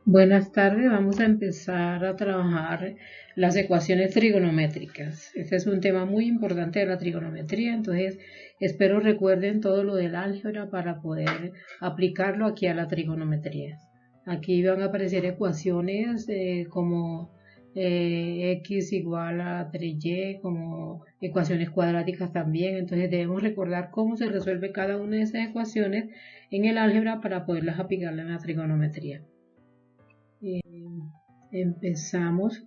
Buenas tardes, vamos a empezar a trabajar las ecuaciones trigonométricas. Este es un tema muy importante de la trigonometría, entonces espero recuerden todo lo del álgebra para poder aplicarlo aquí a la trigonometría. Aquí van a aparecer ecuaciones como x igual a 3y, como ecuaciones cuadráticas también, entonces debemos recordar cómo se resuelve cada una de esas ecuaciones en el álgebra para poderlas aplicar en la trigonometría. Eh, Empezamos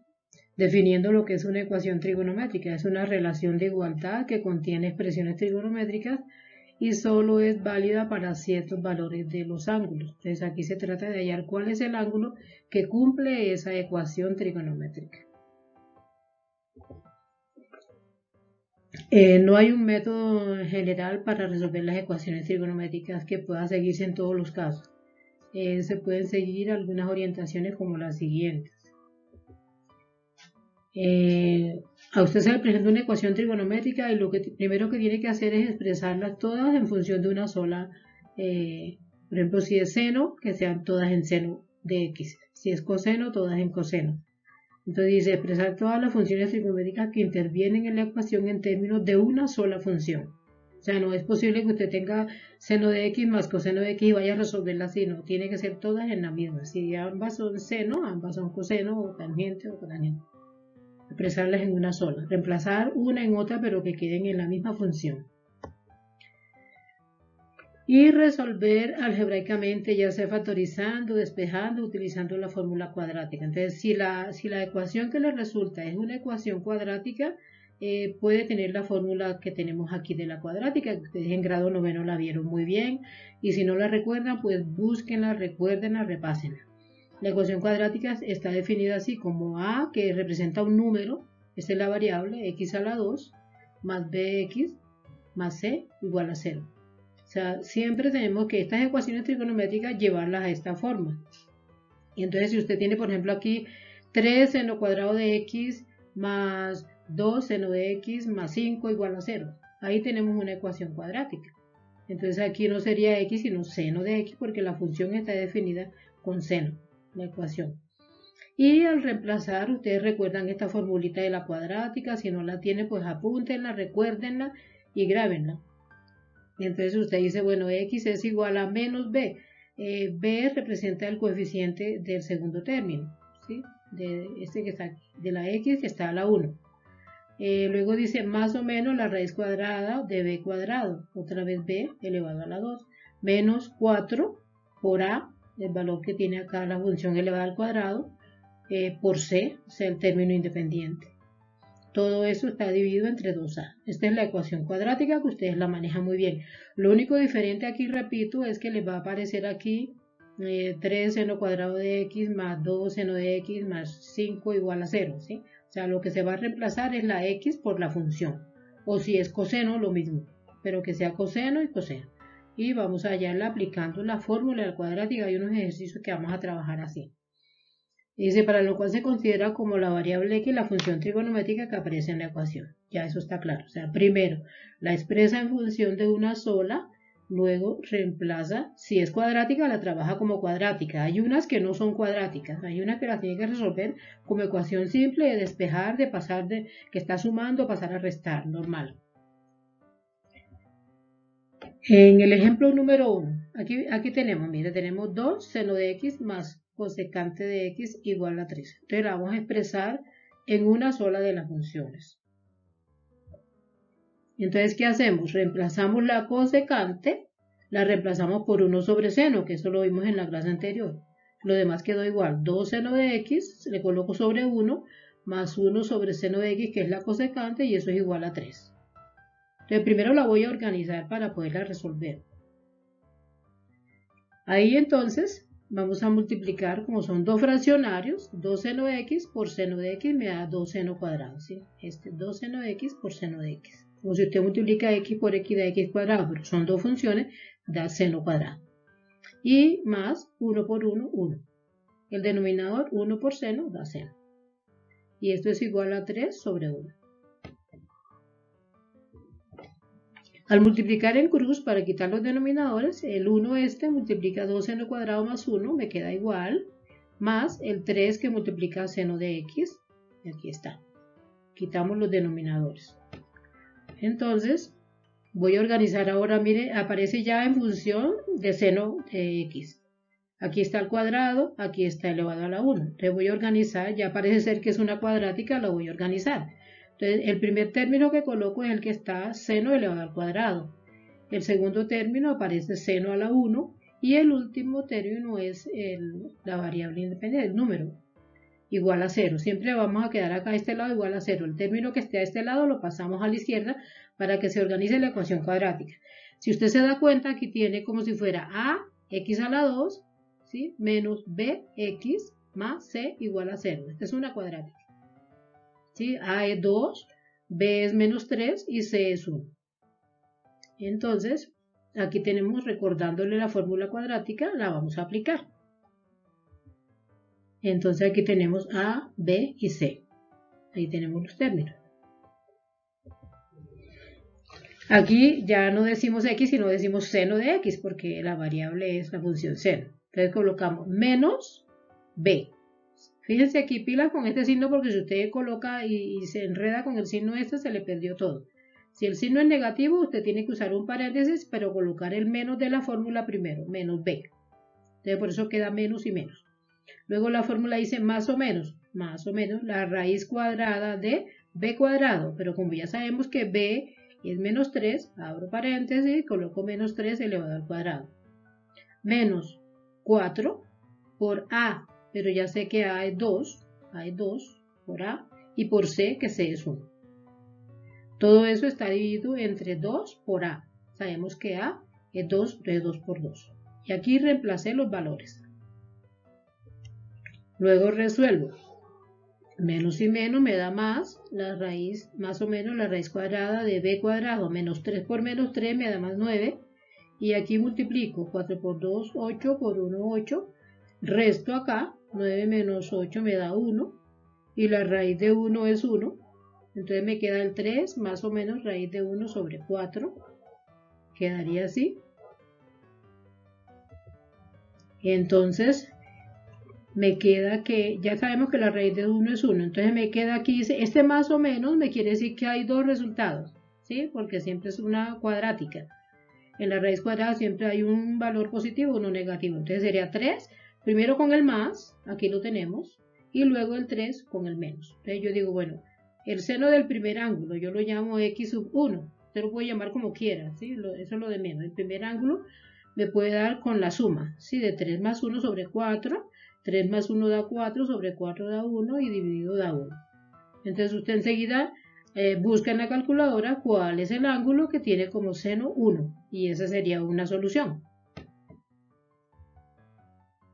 definiendo lo que es una ecuación trigonométrica. Es una relación de igualdad que contiene expresiones trigonométricas y solo es válida para ciertos valores de los ángulos. Entonces aquí se trata de hallar cuál es el ángulo que cumple esa ecuación trigonométrica. No hay un método general para resolver las ecuaciones trigonométricas que pueda seguirse en todos los casos. Se pueden seguir algunas orientaciones como las siguientes. A usted se le presenta una ecuación trigonométrica y lo que primero que tiene que hacer es expresarlas todas en función de una sola, por ejemplo, si es seno, que sean todas en seno de x, si es coseno, todas en coseno. Entonces dice expresar todas las funciones trigonométricas que intervienen en la ecuación en términos de una sola función. O sea, no es posible que usted tenga seno de x más coseno de x y vaya a resolverla así, no, tiene que ser todas en la misma. Si ambas son seno, ambas son coseno o tangente o cotangente. Expresarlas en una sola, reemplazar una en otra pero que queden en la misma función. Y resolver algebraicamente, ya sea factorizando, despejando, utilizando la fórmula cuadrática. Entonces, si la ecuación que le resulta es una ecuación cuadrática, puede tener la fórmula que tenemos aquí de la cuadrática, que ustedes en grado noveno la vieron muy bien, y si no la recuerdan, pues búsquenla, recuérdenla, repásenla. La ecuación cuadrática está definida así como a, que representa un número, esta es la variable, x a la 2, más bx más c igual a 0. O sea, siempre tenemos que estas ecuaciones trigonométricas llevarlas a esta forma. Y entonces si usted tiene, por ejemplo, aquí 3 seno cuadrado de x más 2 seno de x más 5 igual a 0. Ahí tenemos una ecuación cuadrática. Entonces aquí no sería x sino seno de x porque la función está definida con seno, la ecuación. Y al reemplazar, ustedes recuerdan esta formulita de la cuadrática, si no la tienen pues apúntenla, recuérdenla y grábenla. Entonces usted dice, bueno, x es igual a menos b. B representa el coeficiente del segundo término, ¿sí? De este que está aquí, de la x que está a la 1. Luego dice más o menos la raíz cuadrada de b cuadrado, otra vez b elevado a la 2, menos 4 por a, el valor que tiene acá la función elevada al cuadrado, por c, o sea, el término independiente. Todo eso está dividido entre 2a. Esta es la ecuación cuadrática que ustedes la manejan muy bien. Lo único diferente aquí, repito, es que les va a aparecer aquí 3 seno cuadrado de x más 2 seno de x más 5 igual a 0, ¿sí? O sea, lo que se va a reemplazar es la x por la función. O si es coseno, lo mismo, pero que sea coseno y coseno. Y vamos a hallarla aplicando la fórmula de la cuadrática. Hay unos ejercicios que vamos a trabajar así. Dice, para lo cual se considera como la variable x la función trigonométrica que aparece en la ecuación. Ya eso está claro. O sea, primero la expresa en función de una sola, luego reemplaza, si es cuadrática, la trabaja como cuadrática. Hay unas que no son cuadráticas, hay unas que las tiene que resolver como ecuación simple de despejar, de pasar de que está sumando, pasar a restar, normal. En el ejemplo número 1, aquí tenemos, mire, tenemos 2 seno de x más cosecante de x igual a 3. Entonces la vamos a expresar en una sola de las funciones. Entonces, ¿qué hacemos? Reemplazamos la cosecante, la reemplazamos por 1 sobre seno, que eso lo vimos en la clase anterior. Lo demás quedó igual. 2 seno de x, le coloco sobre 1, más 1 sobre seno de x, que es la cosecante, y eso es igual a 3. Entonces, primero la voy a organizar para poderla resolver. Ahí entonces vamos a multiplicar, como son dos fraccionarios, 2 seno de x por seno de x me da 2 seno cuadrado, ¿sí? 2 seno de x por seno de x. Como si usted multiplica x por x da x cuadrado, pero son dos funciones, da seno cuadrado. Y más 1 por 1, 1. El denominador 1 por seno da seno. Y esto es igual a 3 sobre 1. Al multiplicar en cruz, para quitar los denominadores, el 1 multiplica 2 seno cuadrado más 1, me queda igual, más el 3 que multiplica seno de x, y aquí está. Quitamos los denominadores. Entonces, voy a organizar ahora, mire, aparece ya en función de seno de x. Aquí está el cuadrado, aquí está elevado a la 1. Entonces voy a organizar, ya parece ser que es una cuadrática, lo voy a organizar. Entonces el primer término que coloco es el que está seno elevado al cuadrado. El segundo término aparece seno a la 1 y el último término es la variable independiente, el número, igual a 0. Siempre vamos a quedar acá a este lado igual a 0. El término que esté a este lado lo pasamos a la izquierda para que se organice la ecuación cuadrática. Si usted se da cuenta, aquí tiene como si fuera a x a la 2, ¿sí? Menos bx más c igual a 0. Esta es una cuadrática. ¿Sí? A es 2, b es menos 3 y c es 1. Entonces, aquí tenemos, recordándole la fórmula cuadrática, la vamos a aplicar. Entonces aquí tenemos A, B y C. Ahí tenemos los términos. Aquí ya no decimos x, sino decimos seno de x, porque la variable es la función seno. Entonces colocamos menos b. Fíjense aquí, pilas con este signo, porque si usted coloca y se enreda con el signo este, se le perdió todo. Si el signo es negativo, usted tiene que usar un paréntesis, pero colocar el menos de la fórmula primero, menos b. Entonces por eso queda menos y menos. Luego la fórmula dice más o menos la raíz cuadrada de b cuadrado, pero como ya sabemos que b es menos 3, abro paréntesis, coloco menos 3 elevado al cuadrado. Menos 4 por a, pero ya sé que a es 2 por a, y por c, que c es 1. Todo eso está dividido entre 2 por a. Sabemos que a es 2, entonces 2 por 2. Y aquí reemplacé los valores. Luego resuelvo. Menos y menos me da más la raíz, más o menos la raíz cuadrada de b cuadrado. Menos 3 por menos 3 me da más 9. Y aquí multiplico 4 por 2, 8, por 1, 8. Resto acá, 9 menos 8 me da 1. Y la raíz de 1 es 1. Entonces me queda el 3 más o menos raíz de 1 sobre 4. Quedaría así. Entonces me queda que, ya sabemos que la raíz de 1 es 1, entonces me queda aquí, este más o menos me quiere decir que hay dos resultados, ¿sí? Porque siempre es una cuadrática. En la raíz cuadrada siempre hay un valor positivo y uno negativo, entonces sería 3, primero con el más, aquí lo tenemos, y luego el 3 con el menos. Entonces yo digo, bueno, el seno del primer ángulo, yo lo llamo x sub 1, usted lo puede llamar como quiera, ¿sí? Eso es lo de menos. El primer ángulo me puede dar con la suma, ¿sí? De 3 más 1 sobre 4, 3 más 1 da 4, sobre 4 da 1 y dividido da 1. Entonces usted enseguida busca en la calculadora cuál es el ángulo que tiene como seno 1 y esa sería una solución.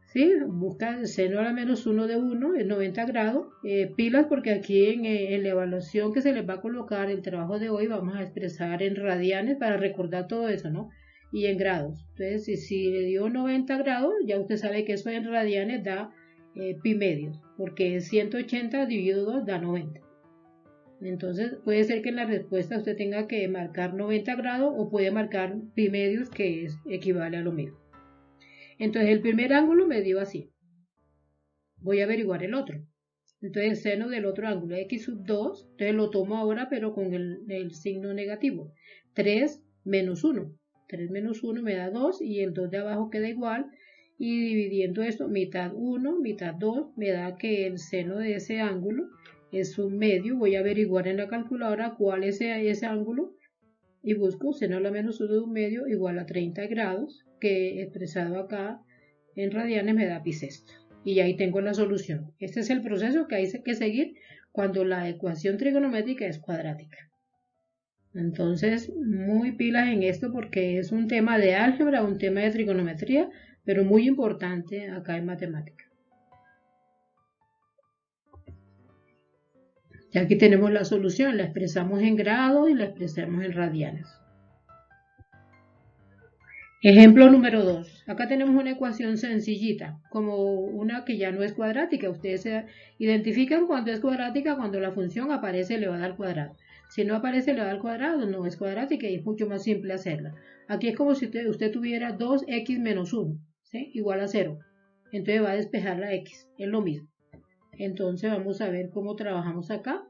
¿Sí? Busca el seno a la menos 1 de 1, es 90 grados. Pilas porque aquí en la evaluación que se les va a colocar el trabajo de hoy vamos a expresar en radianes para recordar todo eso, ¿no? Y en grados. Entonces, si le dio 90 grados, ya usted sabe que eso en radianes da pi medios, porque 180 dividido 2 da 90. Entonces, puede ser que en la respuesta usted tenga que marcar 90 grados o puede marcar pi medios, que equivale a lo mismo. Entonces, el primer ángulo me dio así. Voy a averiguar el otro. Entonces, el seno del otro ángulo, x sub 2, entonces lo tomo ahora, pero con el signo negativo. 3 menos 1. 3 menos 1 me da 2 y el 2 de abajo queda igual. Y dividiendo esto, mitad 1, mitad 2, me da que el seno de ese ángulo es un medio. Voy a averiguar en la calculadora cuál es ese ángulo. Y busco seno a la menos 1 de un medio igual a 30 grados, que expresado acá en radianes me da pi sexto. Y ahí tengo la solución. Este es el proceso que hay que seguir cuando la ecuación trigonométrica es cuadrática. Entonces, muy pilas en esto porque es un tema de álgebra, un tema de trigonometría, pero muy importante acá en matemática. Ya aquí tenemos la solución, la expresamos en grados y la expresamos en radianes. Ejemplo número 2. Acá tenemos una ecuación sencillita, como una que ya no es cuadrática. Ustedes se identifican cuando es cuadrática cuando la función aparece elevada al cuadrado. Si no aparece elevada al cuadrado, no es cuadrática y es mucho más simple hacerla. Aquí es como si usted tuviera 2x menos 1, ¿sí? Igual a 0. entonces va a despejar la x, es lo mismo. Entonces vamos a ver cómo trabajamos acá.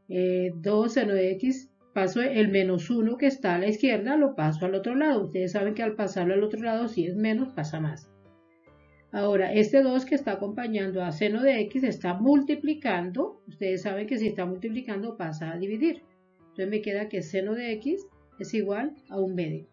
2 seno de x, paso el menos 1 que está a la izquierda, lo paso al otro lado. Ustedes saben que al pasarlo al otro lado, si es menos, pasa más. Ahora, este 2 que está acompañando a seno de x está multiplicando. Ustedes saben que si está multiplicando pasa a dividir. Entonces me queda que seno de x es igual a 1 medio.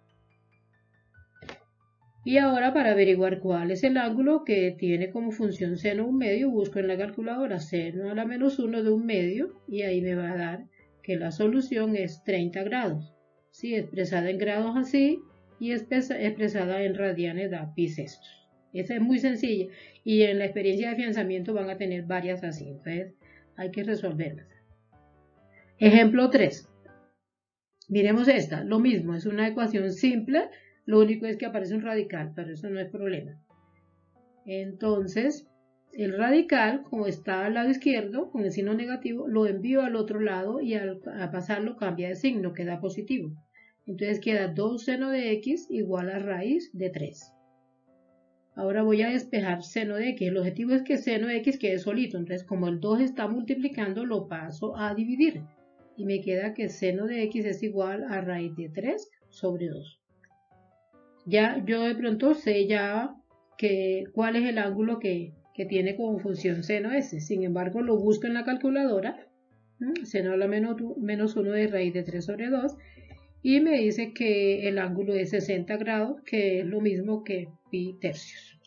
Y ahora para averiguar cuál es el ángulo que tiene como función seno 1 medio, busco en la calculadora seno a la menos 1 de 1 medio y ahí me va a dar que la solución es 30 grados. ¿Sí? Expresada en grados así y expresada en radianes da pi sextos. Esa es muy sencilla y en la experiencia de afianzamiento van a tener varias así, entonces hay que resolverlas. Ejemplo 3. Miremos esta, lo mismo, es una ecuación simple, lo único es que aparece un radical, pero eso no es problema. Entonces, el radical, como está al lado izquierdo, con el signo negativo, lo envío al otro lado y al pasarlo cambia de signo, queda positivo. Entonces queda 2 seno de x igual a raíz de 3. Ahora voy a despejar seno de x. El objetivo es que seno de x quede solito. Entonces, como el 2 está multiplicando, lo paso a dividir. Y me queda que seno de x es igual a raíz de 3 sobre 2. Ya yo de pronto sé ya cuál es el ángulo que tiene como función seno s. Sin embargo, lo busco en la calculadora. Seno a la menos 1 de raíz de 3 sobre 2. Y me dice que el ángulo es 60 grados, que es lo mismo que pi tercios.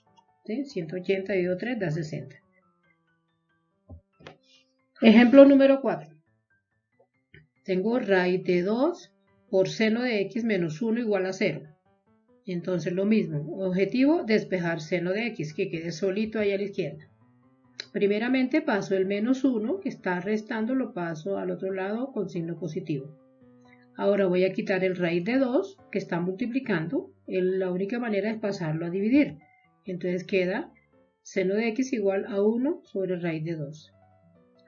¿Sí? 180 dividido 3 da 60. Ejemplo número 4. Tengo raíz de 2 por seno de x menos 1 igual a 0. Entonces lo mismo, objetivo, despejar seno de x, que quede solito ahí a la izquierda. Primeramente paso el menos 1, que está restando, lo paso al otro lado con signo positivo. Ahora voy a quitar el raíz de 2, que está multiplicando. La única manera es pasarlo a dividir. Entonces queda seno de x igual a 1 sobre raíz de 2.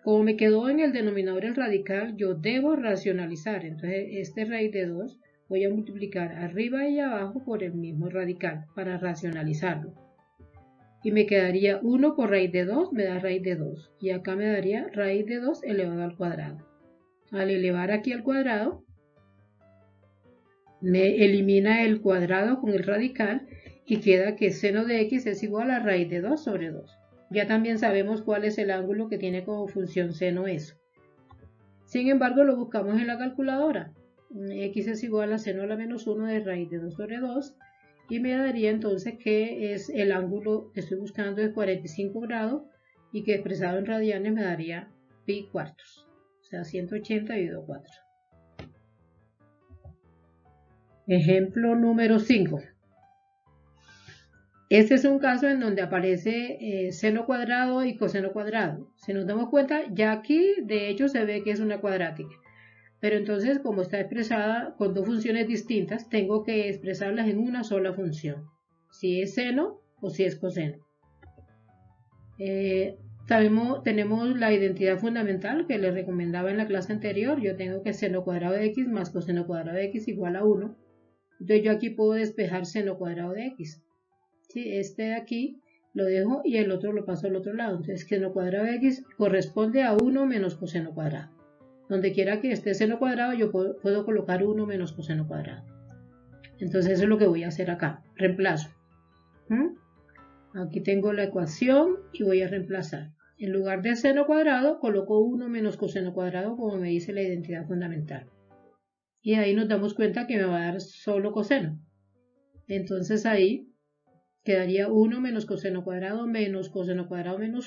Como me quedó en el denominador el radical, yo debo racionalizar. Entonces este raíz de 2 voy a multiplicar arriba y abajo por el mismo radical para racionalizarlo. Y me quedaría 1 por raíz de 2, me da raíz de 2. Y acá me daría raíz de 2 elevado al cuadrado. Al elevar aquí al cuadrado, me elimina el cuadrado con el radical y queda que seno de x es igual a raíz de 2 sobre 2. Ya también sabemos cuál es el ángulo que tiene como función seno eso. Sin embargo, lo buscamos en la calculadora. X es igual a seno a la menos 1 de raíz de 2 sobre 2 y me daría entonces que es el ángulo que estoy buscando de 45 grados y que expresado en radianes me daría pi cuartos, o sea 180 dividido 4. Ejemplo número 5. Este es un caso en donde aparece seno cuadrado y coseno cuadrado. Si nos damos cuenta, ya aquí de hecho se ve que es una cuadrática. Pero entonces, como está expresada con dos funciones distintas, tengo que expresarlas en una sola función. Si es seno o si es coseno. Tenemos la identidad fundamental que les recomendaba en la clase anterior. Yo tengo que seno cuadrado de x más coseno cuadrado de x igual a 1. Entonces yo aquí puedo despejar seno cuadrado de x. ¿Sí? Este de aquí lo dejo y el otro lo paso al otro lado. Entonces seno cuadrado de x corresponde a 1 menos coseno cuadrado. Donde quiera que esté seno cuadrado yo puedo colocar 1 menos coseno cuadrado. Entonces eso es lo que voy a hacer acá. Reemplazo. Aquí tengo la ecuación y voy a reemplazar. En lugar de seno cuadrado coloco 1 menos coseno cuadrado como me dice la identidad fundamental. Y ahí nos damos cuenta que me va a dar solo coseno. Entonces ahí quedaría 1 menos coseno cuadrado menos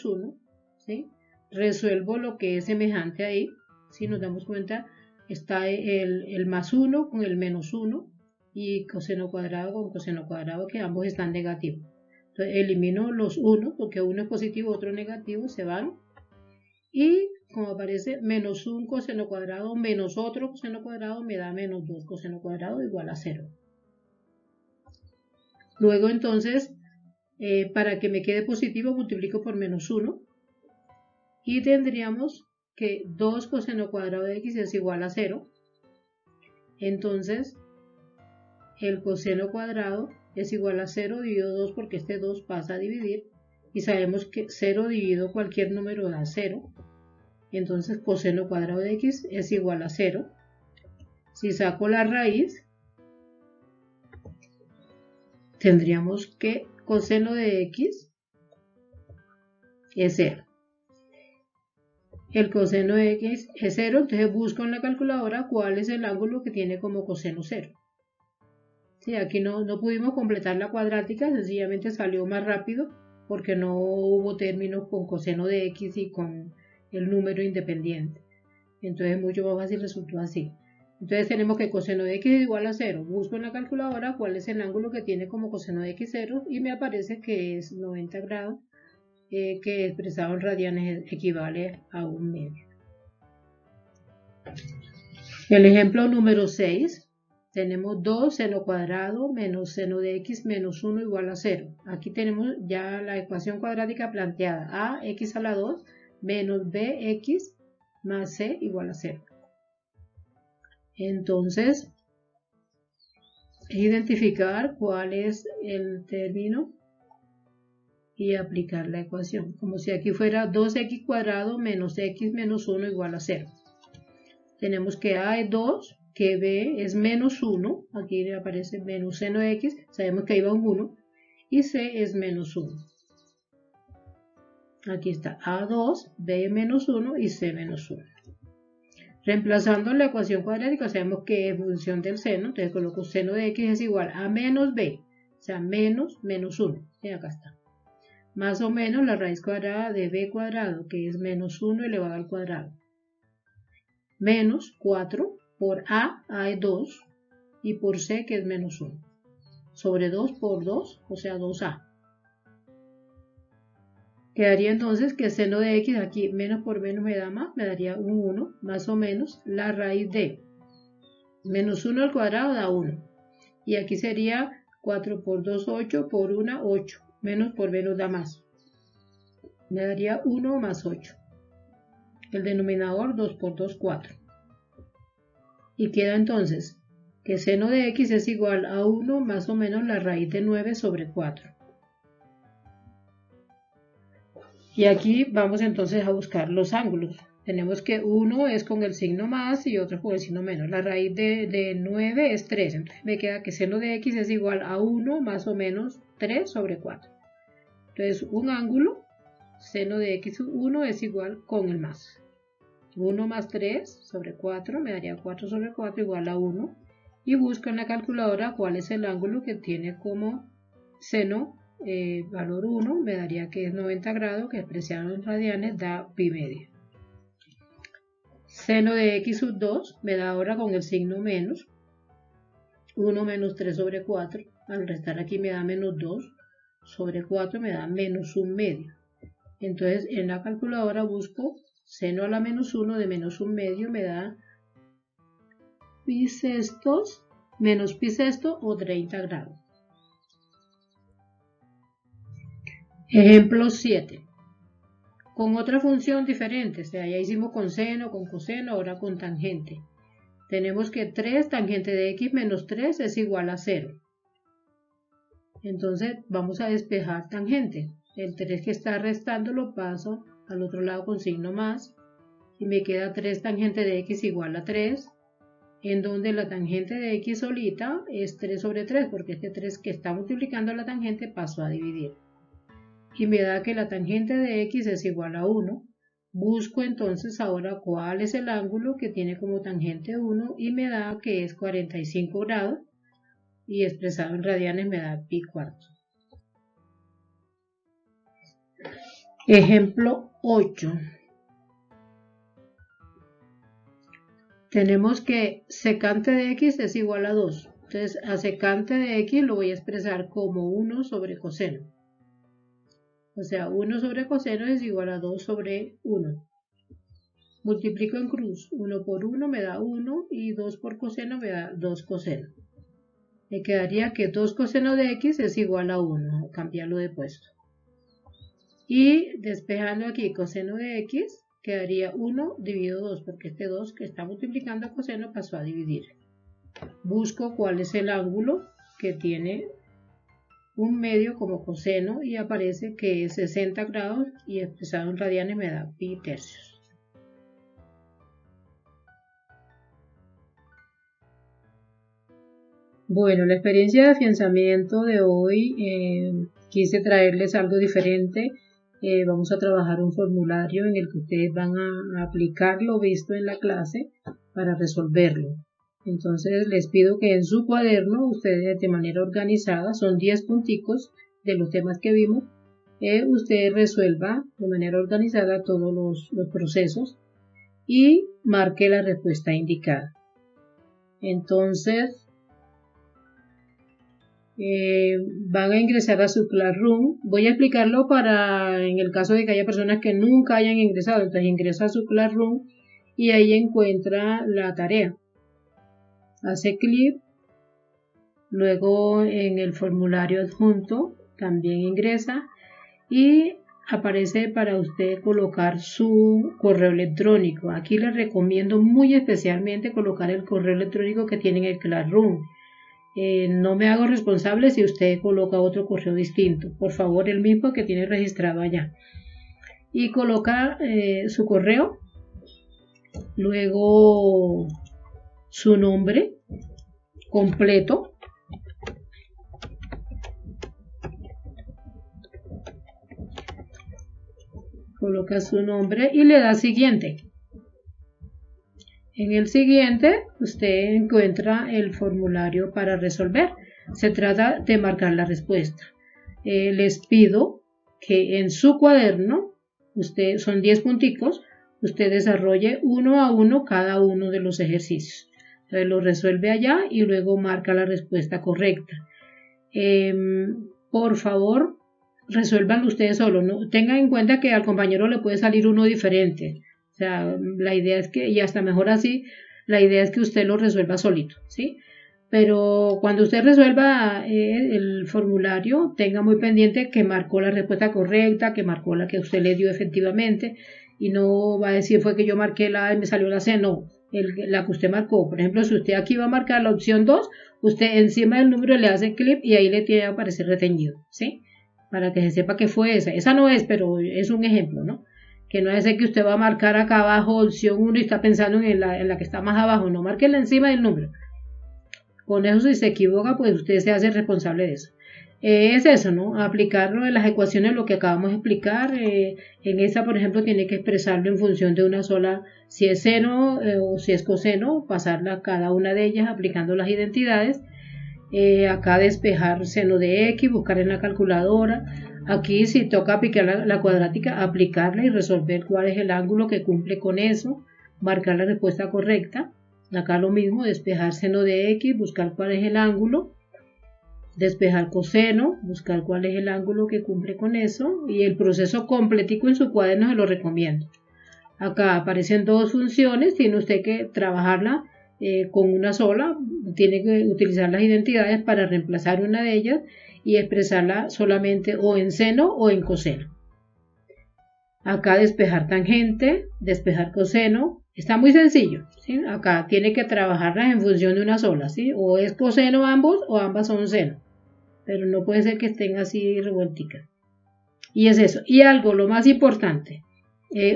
1. ¿Sí? Resuelvo lo que es semejante ahí. Si nos damos cuenta, está el más 1 con el menos 1 y coseno cuadrado con coseno cuadrado, que ambos están negativos. Entonces elimino los 1 porque uno es positivo, otro negativo, se van. Y como aparece menos 1 coseno cuadrado menos otro coseno cuadrado me da menos 2 coseno cuadrado igual a 0. Luego entonces, para que me quede positivo multiplico por menos 1 y tendríamos que 2 coseno cuadrado de x es igual a 0. Entonces el coseno cuadrado es igual a 0 dividido 2 porque este 2 pasa a dividir. Y sabemos que 0 dividido cualquier número da 0. Entonces coseno cuadrado de x es igual a 0. Si saco la raíz, tendríamos que coseno de x es 0. El coseno de x es 0, entonces busco en la calculadora cuál es el ángulo que tiene como coseno 0. Sí, aquí no pudimos completar la cuadrática, sencillamente salió más rápido porque no hubo términos con coseno de x y con el número independiente. Entonces mucho más fácil resultó así. Entonces tenemos que coseno de x es igual a 0. Busco en la calculadora cuál es el ángulo que tiene como coseno de x 0 y me aparece que es 90 grados, que expresado en radianes equivale a 1 medio. El ejemplo número 6. Tenemos 2 seno cuadrado menos seno de x menos 1 igual a 0. Aquí tenemos ya la ecuación cuadrática planteada. A, x a la 2 menos b, x más c igual a 0. Entonces, identificar cuál es el término y aplicar la ecuación. Como si aquí fuera 2x cuadrado menos x menos 1 igual a 0. Tenemos que a es 2, que b es menos 1, aquí aparece menos seno de x, sabemos que ahí va un 1, y c es menos 1. Aquí está a2, b menos 1 y c menos 1. Reemplazando la ecuación cuadrática sabemos que es función del seno, entonces coloco seno de x es igual a menos b, o sea menos 1, y acá está. Más o menos la raíz cuadrada de b cuadrado, que es menos 1 elevado al cuadrado. Menos 4 por a es 2, y por c, que es menos 1. Sobre 2 por 2, o sea 2a. Quedaría entonces que seno de x, aquí menos por menos me da más, me daría un 1, más o menos la raíz de menos 1 al cuadrado da 1. Y aquí sería 4 por 2, 8, por 1, 8. Menos por menos da más. Me daría 1 más 8. El denominador 2 por 2, 4. Y queda entonces que seno de x es igual a 1 más o menos la raíz de 9 sobre 4. Y aquí vamos entonces a buscar los ángulos. Tenemos que uno es con el signo más y otro con el signo menos. La raíz de 9 es 3, entonces me queda que seno de x es igual a 1 más o menos 3 sobre 4. Entonces un ángulo, seno de x1 es igual con el más. 1 más 3 sobre 4 me daría 4 sobre 4 igual a 1. Y busco en la calculadora cuál es el ángulo que tiene como seno valor 1, me daría que es 90 grados, que expresado en radianes da pi media. Seno de x sub 2 me da ahora con el signo menos. 1 menos 3 sobre 4, al restar aquí me da menos 2 sobre 4 me da menos 1 medio. Entonces en la calculadora busco seno a la menos 1 de menos 1 medio me da pi sextos menos pi sexto o 30 grados. Ejemplo 7. Con otra función diferente, o sea, ya hicimos con seno, con coseno, ahora con tangente. Tenemos que 3 tangente de x menos 3 es igual a 0. Entonces vamos a despejar tangente. El 3 que está restando lo paso al otro lado con signo más. Y me queda 3 tangente de x igual a 3. En donde la tangente de x solita es 3 sobre 3, porque este 3 que está multiplicando la tangente pasó a dividir. Y me da que la tangente de x es igual a 1. Busco entonces ahora cuál es el ángulo que tiene como tangente 1 y me da que es 45 grados y expresado en radianes me da pi cuartos. Ejemplo 8. Tenemos que secante de x es igual a 2. Entonces a secante de x lo voy a expresar como 1 sobre coseno. O sea, 1 sobre coseno es igual a 2 sobre 1. Multiplico en cruz. 1 por 1 me da 1 y 2 por coseno me da 2 coseno. Me quedaría que 2 coseno de x es igual a 1. Cambiarlo de puesto. Y despejando aquí coseno de x, quedaría 1 dividido 2, porque este 2 que está multiplicando a coseno pasó a dividir. Busco cuál es el ángulo que tiene un medio como coseno y aparece que es 60 grados y expresado en radianes me da pi tercios. Bueno, la experiencia de afianzamiento de hoy quise traerles algo diferente. Vamos a trabajar un formulario en el que ustedes van a aplicar lo visto en la clase para resolverlo. Entonces les pido que en su cuaderno ustedes de manera organizada, son 10 punticos de los temas que vimos, usted resuelva de manera organizada todos los procesos y marque la respuesta indicada. Entonces van a ingresar a su Classroom. Voy a explicarlo para en el caso de que haya personas que nunca hayan ingresado. Entonces ingresa a su Classroom y ahí encuentra la tarea. Hace clic, luego en el formulario adjunto también ingresa y aparece para usted colocar su correo electrónico. Aquí les recomiendo muy especialmente colocar el correo electrónico que tiene en el Classroom. No me hago responsable si usted coloca otro correo distinto. Por favor, el mismo que tiene registrado allá. Y coloca su correo, luego su nombre completo, coloca su nombre y le da siguiente. En el siguiente usted encuentra el formulario para resolver. Se trata de marcar la respuesta. Les pido que en su cuaderno, son 10 punticos, usted desarrolle uno a uno cada uno de los ejercicios. Entonces lo resuelve allá y luego marca la respuesta correcta. Por favor, resuélvanlo ustedes solos. ¿No? Tengan en cuenta que al compañero le puede salir uno diferente. O sea, la idea es que, y hasta mejor así, la idea es que usted lo resuelva solito, ¿sí? Pero cuando usted resuelva el formulario, tenga muy pendiente que marcó la respuesta correcta, que marcó la que usted le dio efectivamente, y no va a decir fue que yo marqué la A y me salió la C, no, la que usted marcó. Por ejemplo, si usted aquí va a marcar la opción 2, usted encima del número le hace clic y ahí le tiene que aparecer reteñido, ¿sí? Para que se sepa que fue esa. Esa no es, pero es un ejemplo, ¿no? Que no es que usted va a marcar acá abajo opción 1 y está pensando en la que está más abajo, no, márquela encima del número. Con eso si se equivoca, pues usted se hace responsable de eso. Es eso, ¿no? Aplicarlo en las ecuaciones, lo que acabamos de explicar. En esta, por ejemplo, tiene que expresarlo en función de una sola, si es seno o si es coseno, pasarla a cada una de ellas aplicando las identidades. Acá despejar seno de X, buscar en la calculadora. Aquí si toca aplicar la cuadrática, aplicarla y resolver cuál es el ángulo que cumple con eso, marcar la respuesta correcta. Acá lo mismo, despejar seno de X, buscar cuál es el ángulo, despejar coseno, buscar cuál es el ángulo que cumple con eso, y el proceso completico en su cuaderno se lo recomiendo. Acá aparecen dos funciones, tiene usted que trabajarla con una sola, tiene que utilizar las identidades para reemplazar una de ellas y expresarla solamente o en seno o en coseno. Acá despejar tangente, despejar coseno, está muy sencillo, ¿sí? Acá tiene que trabajarlas en función de una sola, ¿sí? O es coseno ambos o ambas son seno, pero no puede ser que estén así revuelticas. Y es eso. Y algo, lo más importante,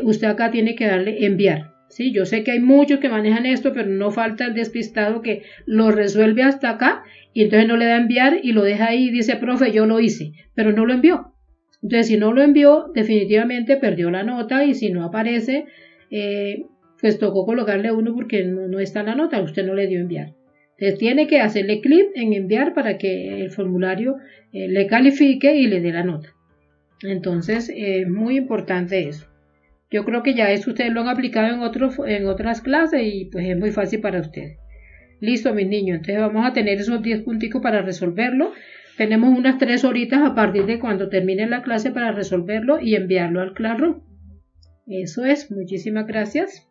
usted acá tiene que darle enviar. Sí, yo sé que hay muchos que manejan esto, pero no falta el despistado que lo resuelve hasta acá y entonces no le da enviar y lo deja ahí y dice, profe, yo lo hice, pero no lo envió. Entonces, si no lo envió, definitivamente perdió la nota y si no aparece, pues tocó colocarle uno porque no está la nota, usted no le dio enviar. Entonces, tiene que hacerle clic en enviar para que el formulario le califique y le dé la nota. Entonces, es muy importante eso. Yo creo que ya eso ustedes lo han aplicado en otras clases y pues es muy fácil para ustedes. Listo, mis niños. Entonces vamos a tener esos 10 punticos para resolverlo. Tenemos unas 3 horitas a partir de cuando termine la clase para resolverlo y enviarlo al Classroom. Eso es. Muchísimas gracias.